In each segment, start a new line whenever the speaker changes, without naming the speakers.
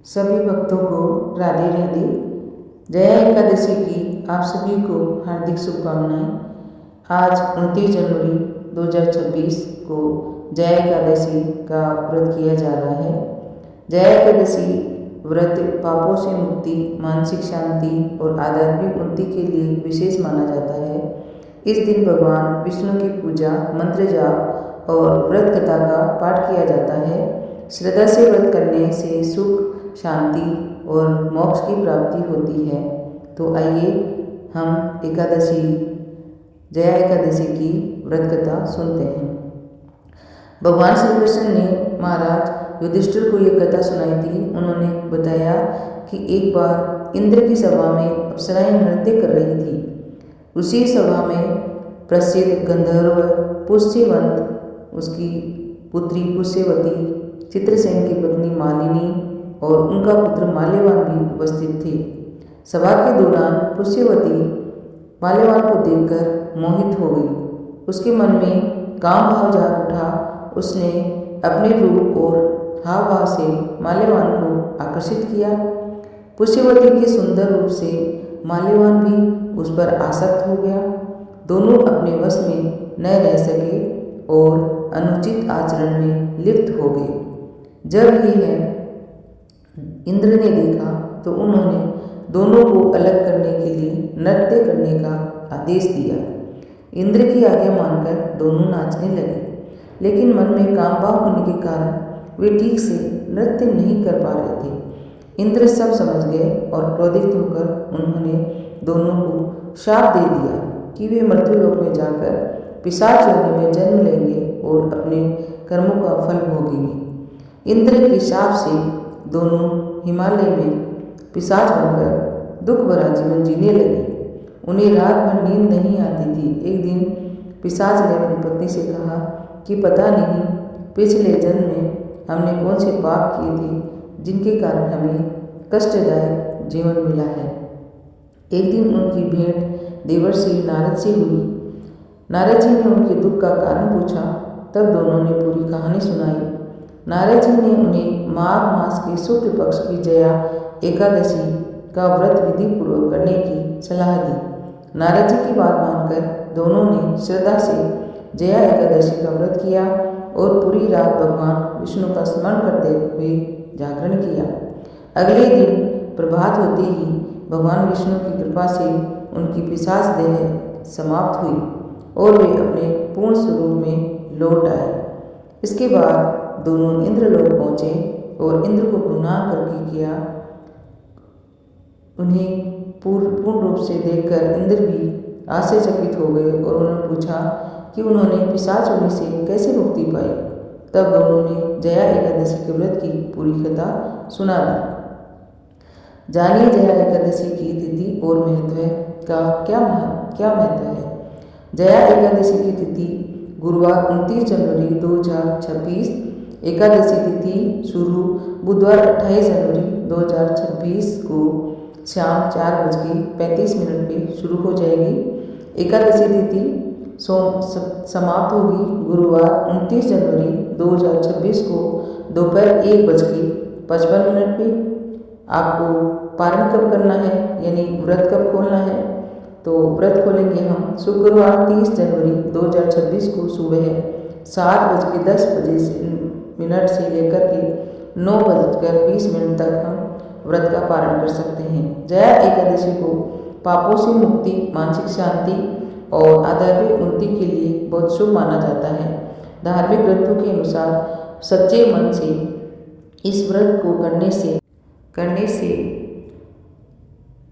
सभी भक्तों को राधे राधे। जया एकादशी की आप सभी को हार्दिक शुभकामनाएं। आज 29 जनवरी 2026 को जया एकादशी का व्रत किया जा रहा है। जया एकादशी व्रत पापों से मुक्ति, मानसिक शांति और आध्यात्मिक उन्नति के लिए विशेष माना जाता है। इस दिन भगवान विष्णु की पूजा, मंत्र जाप और व्रत कथा का पाठ किया जाता है। श्रद्धा से व्रत करने से सुख, शांति और मोक्ष की प्राप्ति होती है। तो आइए हम जया एकादशी की व्रत कथा सुनते हैं। भगवान श्री कृष्ण ने महाराज युधिष्ठिर को ये कथा सुनाई थी। उन्होंने बताया कि एक बार इंद्र की सभा में अप्सराएं नृत्य कर रही थी। उसी सभा में प्रसिद्ध गंधर्व पुष्यवंत, उसकी पुत्री पुष्यवती, चित्रसेन की पत्नी मालिनी और उनका पुत्र माल्यवान भी उपस्थित थे। सभा के दौरान पुष्यवती माल्यवान को देखकर मोहित हो गई। उसके मन में काम भाव जाग उठा। उसने अपने रूप और हाव भाव से माल्यवान को आकर्षित किया। पुष्यवती के सुंदर रूप से माल्यवान भी उस पर आसक्त हो गया। दोनों अपने वश में न रह सके और अनुचित आचरण में लिप्त हो गए। जब यह इंद्र ने देखा तो उन्होंने दोनों को अलग करने के लिए नृत्य करने का आदेश दिया। इंद्र की आज्ञा मानकर दोनों नाचने लगे, लेकिन मन में कामभाव होने के कारण वे ठीक से नृत्य नहीं कर पा रहे थे। इंद्र सब समझ गए और क्रोधित होकर उन्होंने दोनों को शाप दे दिया कि वे मृत्युलोक में जाकर पिशाच योनि में जन्म लेंगे और अपने कर्मों का फल भोगेंगे। इंद्र के शाप से दोनों हिमालय में पिशाच बनकर दुख भरा जीवन जीने लगे। उन्हें रात भर नींद नहीं आती थी। एक दिन पिशाच ने अपनी पत्नी से कहा कि पता नहीं पिछले जन्म में हमने कौन से पाप किए थे जिनके कारण हमें कष्टदायक जीवन मिला है। एक दिन उनकी भेंट देवर्षि नारद से हुई। नारद जी ने उनके दुख का कारण पूछा। तब दोनों ने पूरी कहानी सुनाई। नारद जी ने उन्हें माघ मास के शुक्ल पक्ष की जया एकादशी का व्रत विधि पूर्वक करने की सलाह दी। नारद जी की बात मानकर दोनों ने श्रद्धा से जया एकादशी का व्रत किया और पूरी रात भगवान विष्णु का स्मरण करते हुए जागरण किया। अगले दिन प्रभात होते ही भगवान विष्णु की कृपा से उनकी पिशाच देह समाप्त हुई और वे अपने पूर्ण स्वरूप में लौट आए। इसके बाद दोनों इंद्रलोक पहुँचे और इंद्र को प्रणाम करके किया। उन्हें पूर्ण रूप से देखकर इंद्र भी आश्चर्यचकित हो गए और उन्होंने पूछा कि उन्होंने पिशाच होने से कैसे मुक्ति पाई। तब दोनों ने जया एकादशी के व्रत की पूरी कथा सुना दी। जानिए जया एकादशी की तिथि और महत्व का क्या महत्व है। जया एकादशी की तिथि गुरुवार 29 जनवरी 2026, एकादशी तिथि शुरू बुधवार 28 जनवरी 2026 को शाम 4:35 पे शुरू हो जाएगी। एकादशी तिथि समाप्त होगी गुरुवार 29 जनवरी 2026 को दोपहर 1:55 पे। आपको पारण कब करना है, यानी व्रत कब खोलना है, तो व्रत खोलेंगे हम शुक्रवार 30 जनवरी 2026 को सुबह 7:10 से लेकर के 9:20 तक हम व्रत का पारण कर सकते हैं। जया एकादशी को पापों से मुक्ति, मानसिक शांति और आध्यात्मिक उन्नति के लिए बहुत शुभ माना जाता है। धार्मिक ग्रंथों के अनुसार सच्चे मन से इस व्रत को करने से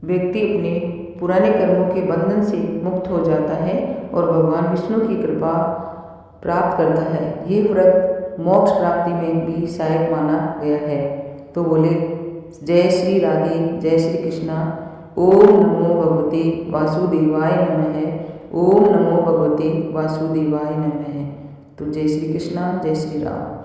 व्यक्ति अपने पुराने कर्मों के बंधन से मुक्त हो जाता है और भगवान विष्णु की कृपा प्राप्त करता है। ये व्रत मोक्ष प्राप्ति में भी सहायक माना गया है। तो बोले जय श्री राधे, जय श्री कृष्णा। ओम नमो भगवते वासुदेवाय नमः। ओम नमो भगवते वासुदेवाय नमः। तो जय श्री कृष्णा, जय श्री राम।